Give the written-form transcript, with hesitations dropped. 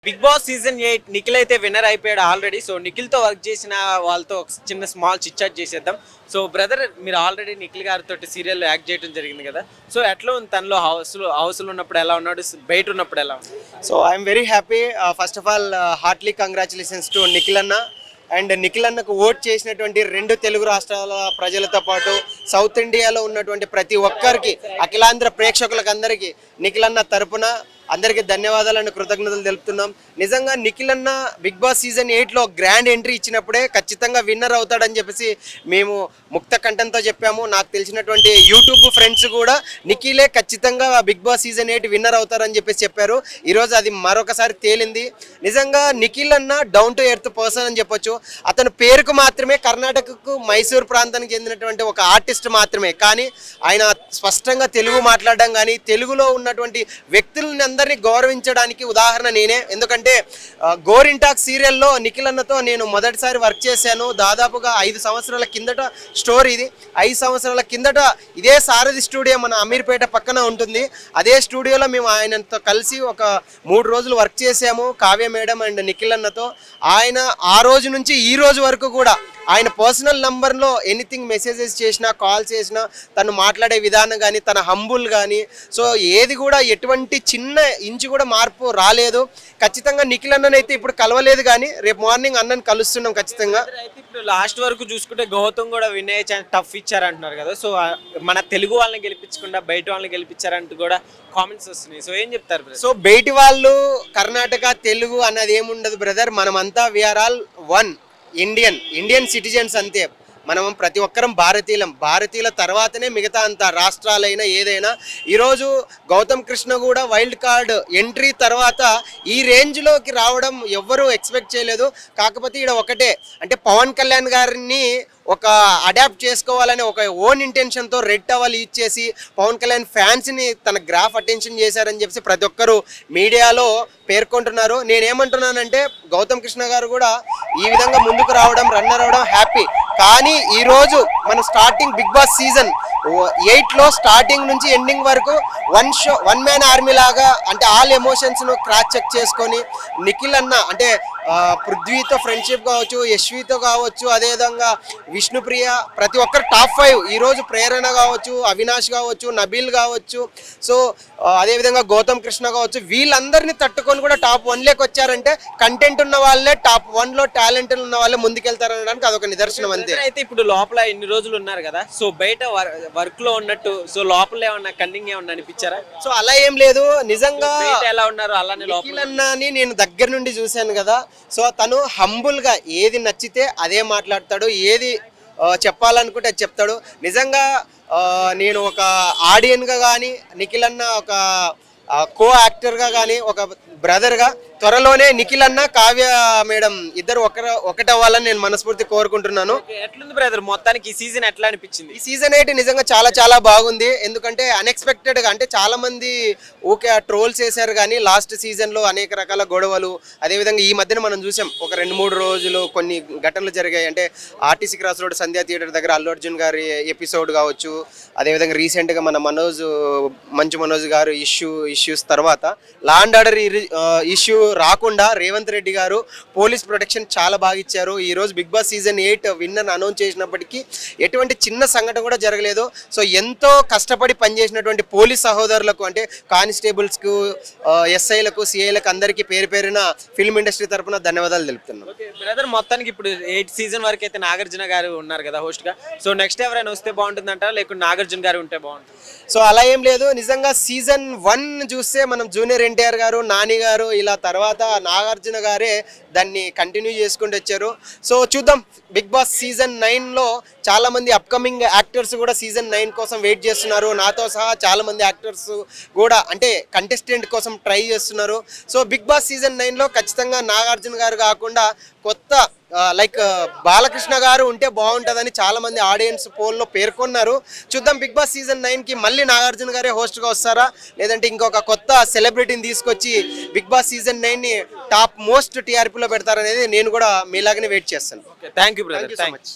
Big boss season 8 Nikhil అయితే winner అయిపోయాడు already. So Nikhil తో వర్క్ చేసిన వాళ్ళతో ఒక చిన్న స్మాల్ చిట్ చాట్ చేసేద్దాం. సో బ్రదర్, మీరు ఆల్రెడీ నిఖిల్ గారితో సీరియల్లో యాక్ట్ చేయడం జరిగింది కదా. సో ఎట్లా ఉంది తనలో హౌస్లో ఉన్నప్పుడు ఎలా ఉన్నాడు, బయట ఉన్నప్పుడు ఎలా ఉన్నాడు? So I'm very happy. First of all, heartily congratulations to Nikhil అన్న. అండ్ నిఖిల్ అన్నకు ఓట్ చేసినటువంటి 2 తెలుగు రాష్ట్రాల ప్రజలతో పాటు సౌత్ ఇండియాలో ఉన్నటువంటి ప్రతి ఒక్కరికి, అఖిలాంధ్ర ప్రేక్షకులకు అందరికీ నిఖిల్ అన్న తరపున అందరికీ ధన్యవాదాలను కృతజ్ఞతలు తెలుపుతున్నాం. నిజంగా నిఖిల్ అన్న బిగ్ బాస్ సీజన్ 8లో గ్రాండ్ ఎంట్రీ ఇచ్చినప్పుడే ఖచ్చితంగా విన్నర్ అవుతాడని చెప్పేసి మేము ముక్త కంఠంతో చెప్పాము. నాకు తెలిసినటువంటి యూట్యూబ్ ఫ్రెండ్స్ కూడా నిఖిలే ఖచ్చితంగా బిగ్ బాస్ సీజన్ 8 విన్నర్ అవుతారని చెప్పేసి చెప్పారు. ఈరోజు అది మరొకసారి తేలింది. నిజంగా నిఖిల్ అన్న డౌన్ టు ఎర్త్ పర్సన్ అని చెప్పొచ్చు. అతను పేరుకు మాత్రమే కర్ణాటకకు మైసూర్ ప్రాంతానికి చెందినటువంటి ఒక ఆర్టిస్ట్ మాత్రమే, కానీ ఆయన స్పష్టంగా తెలుగు మాట్లాడడం కానీ తెలుగులో ఉన్నటువంటి వ్యక్తులని అందరినీ గౌరవించడానికి ఉదాహరణ నేనే. ఎందుకంటే గోరింటాక్ సీరియల్లో నిఖిల్ అన్నతో నేను మొదటిసారి వర్క్ చేశాను. దాదాపుగా 5 సంవత్సరాల కిందట స్టోరీ ఇది. 5 సంవత్సరాల కిందట ఇదే సారథి స్టూడియో మన అమీర్పేట పక్కన ఉంటుంది. అదే స్టూడియోలో మేము ఆయనతో కలిసి ఒక 3 రోజులు వర్క్ చేసాము, కావ్య మేడం అండ్ నిఖిల్ అన్నతో. ఆయన ఆ రోజు నుంచి ఈ రోజు వరకు కూడా ఆయన పర్సనల్ నంబర్లో ఎనీథింగ్ మెసేజెస్ చేసినా, కాల్ చేసినా, తను మాట్లాడే విధానం కానీ, తన హంబుల్ కానీ, సో ఏది కూడా ఎటువంటి చిన్న ఇంచు కూడా మార్పు రాలేదు. ఖచ్చితంగా నిఖిల్ అన్ననైతే ఇప్పుడు కలవలేదు, కానీ రేపు మార్నింగ్ అన్నని కలుస్తున్నాం ఖచ్చితంగా. అయితే ఇప్పుడు లాస్ట్ వరకు చూసుకుంటే గౌతమ్ కూడా విన్ అయ్యే ఛాన్స్ టఫ్ ఇచ్చారంటున్నారు కదా. సో మన తెలుగు వాళ్ళని గెలిపించకుండా బయట వాళ్ళని గెలిపించారంటూ కూడా కామెంట్స్ వస్తున్నాయి. సో ఏం చెప్తారు బ్రదర్? సో బయటి వాళ్ళు కర్ణాటక తెలుగు అన్నది ఏముండదు బ్రదర్. మనమంతా we are all one Indian citizens అంతే. మనం ప్రతి ఒక్కరం భారతీయుల తర్వాతనే మిగతా అంత రాష్ట్రాలైనా ఏదైనా. ఈరోజు గౌతమ్ కృష్ణ కూడా వైల్డ్ కార్డ్ ఎంట్రీ తర్వాత ఈ రేంజ్లోకి రావడం ఎవ్వరూ ఎక్స్పెక్ట్ చేయలేదు. కాకపోతే ఇక్కడ ఒకటే, అంటే పవన్ కళ్యాణ్ గారిని ఒక అడాప్ట్ చేసుకోవాలని ఒక ఓన్ ఇంటెన్షన్తో రెడ్ టవల్ ఇచ్చేసి పవన్ కళ్యాణ్ ఫ్యాన్స్ని తన గ్రాఫ్ అటెన్షన్ చేశారని చెప్పి ప్రతి ఒక్కరు మీడియాలో పేర్కొంటున్నారు. నేనేమంటున్నానంటే గౌతమ్ కృష్ణ గారు కూడా ఈ విధంగా ముందుకు రావడం, రన్నర్ అవడం హ్యాపీ. కానీ ఈరోజు మనం స్టార్టింగ్ బిగ్ బాస్ సీజన్ 8లో స్టార్టింగ్ నుంచి ఎండింగ్ వరకు వన్ మ్యాన్ ఆర్మీ లాగా, అంటే ఆల్ ఎమోషన్స్ను క్రాస్ చెక్ చేసుకొని నిఖిల్ అన్న అంటే పృథ్వీతో ఫ్రెండ్షిప్ కావచ్చు, యశ్వితో కావచ్చు, అదేవిధంగా విష్ణుప్రియ, ప్రతి ఒక్కరు టాప్ 5 ఈరోజు ప్రేరణ కావచ్చు, అవినాష్ కావచ్చు, నబీల్ కావచ్చు, సో అదేవిధంగా గౌతమ్ కృష్ణ కావచ్చు, వీళ్ళందరినీ తట్టుకొని కూడా టాప్ 1లోకి వచ్చారంటే కంటెంట్ ఉన్న వాళ్ళే టాప్ 1లో టాలెంట్ ఉన్న వాళ్ళే ముందుకెళ్తారనడానికి అదొక నిదర్శనం అంతే. అయితే ఇప్పుడు లోపల ఇన్ని రోజులు ఉన్నారు కదా, సో బయట వర్క్ లో ఉన్నట్టు సో లోపల ఏమన్నా కన్నింగ్ ఏమన్నా అనిపించారా? సో అలా ఏం లేదు. నిజంగా ఎలా ఉన్నారు అలానే నిఖిల్ అన్నని నేను దగ్గర నుండి చూశాను కదా. సో తను హంబుల్ గా ఏది నచ్చితే అదే మాట్లాడతాడు, ఏది చెప్పాలనుకుంటే అది చెప్తాడు. నిజంగా నేను ఒక ఆడియన్గా కానీ, నిఖిల్ అన్న ఒక కో యాక్టర్గా కానీ, ఒక బ్రదర్గా త్వరలోనే నిఖిల్ అన్న కావ్య మేడం ఇద్దరు ఒకటవ్వాలని నేను మనస్ఫూర్తి కోరుకుంటున్నాను. ఎట్లుంది బ్రదర్ మొత్తానికి ఈ సీజన్ ఎట్లా అనిపించింది? ఈ సీజన్ 8 నిజంగా చాలా బాగుంది. ఎందుకంటే అన్ఎక్స్పెక్టెడ్గా, అంటే చాలా మంది ఊకే ట్రోల్స్ చేశారు, కానీ లాస్ట్ సీజన్లో అనేక రకాల గొడవలు, అదేవిధంగా ఈ మధ్యన మనం చూసాం ఒక 2-3 రోజులు కొన్ని ఘటనలు జరిగాయి. అంటే ఆర్టీసీ క్రాస్ రోడ్ సంధ్యా థియేటర్ దగ్గర అల్లు అర్జున్ గారి ఎపిసోడ్ కావచ్చు, అదేవిధంగా రీసెంట్గా మన మంచు మనోజ్ గారు ఇష్యూస్ తర్వాత లా అండ్ ఆర్డర్ ఇష్యూ రాకుండా రేవంత్ రెడ్డి గారు పోలీస్ ప్రొటెక్షన్ చాలా బాగా ఇచ్చారు. ఈరోజు Bigg boss season 8 winner announce చేసినప్పటికీ ఎటువంటి చిన్న సంఘటన కూడా జరగలేదు. సో ఎంతో కష్టపడి పనిచేసినటువంటి పోలీస్ సహోదరులకు, అంటే కానిస్టేబుల్స్కు, ఎస్ఐలకు, సిఐలకు అందరికీ పేరున ఫిల్మ్ ఇండస్ట్రీ తరఫున ధన్యవాదాలు తెలుపుతున్నాను. బ్రదర్ మొత్తానికి ఇప్పుడు 8 సీజన్ వరకు అయితే నాగార్జున గారు ఉన్నారు కదా హోస్ట్ గా. సో నెక్స్ట్ ఎవరైనా వస్తే బాగుంటుందంటారా, లేకుంటే నాగార్జున గారు ఉంటే బాగుంటుంది? సో అలా ఏం లేదు. నిజంగా సీజన్ 1 చూస్తే మనం జూనియర్ ఎన్టీఆర్ గారు, నాని గారు, ఇలా తర్వాత నాగార్జున గారే దాన్ని కంటిన్యూ చేసుకుంటూ వచ్చారు. సో చూద్దాం. బిగ్ బాస్ సీజన్ 9లో చాలా మంది అప్కమింగ్ యాక్టర్స్ కూడా సీజన్ 9 కోసం వెయిట్ చేస్తున్నారు. నాతో సహా చాలా మంది యాక్టర్స్ కూడా అంటే కంటెస్టెంట్ కోసం ట్రై చేస్తున్నారు. సో బిగ్ బాస్ సీజన్ 9లో ఖచ్చితంగా నాగార్జున గారు కాకుండా కొత్త లైక్ బాలకృష్ణ గారు ఉంటే బాగుంటుందని చాలా మంది ఆడియన్స్ పోల్లో పేర్కొన్నారు. చూద్దాం బిగ్ బాస్ సీజన్ 9కి మళ్ళీ నాగార్జున గారే హోస్ట్గా వస్తారా, లేదంటే ఇంకొక కొత్త సెలబ్రిటీని తీసుకొచ్చి బిగ్ బాస్ సీజన్ 9ని టాప్ మోస్ట్ టీఆర్పీలో పెడతారనేది నేను కూడా మీలాగానే వెయిట్ చేస్తాను. Thank you brother. So much.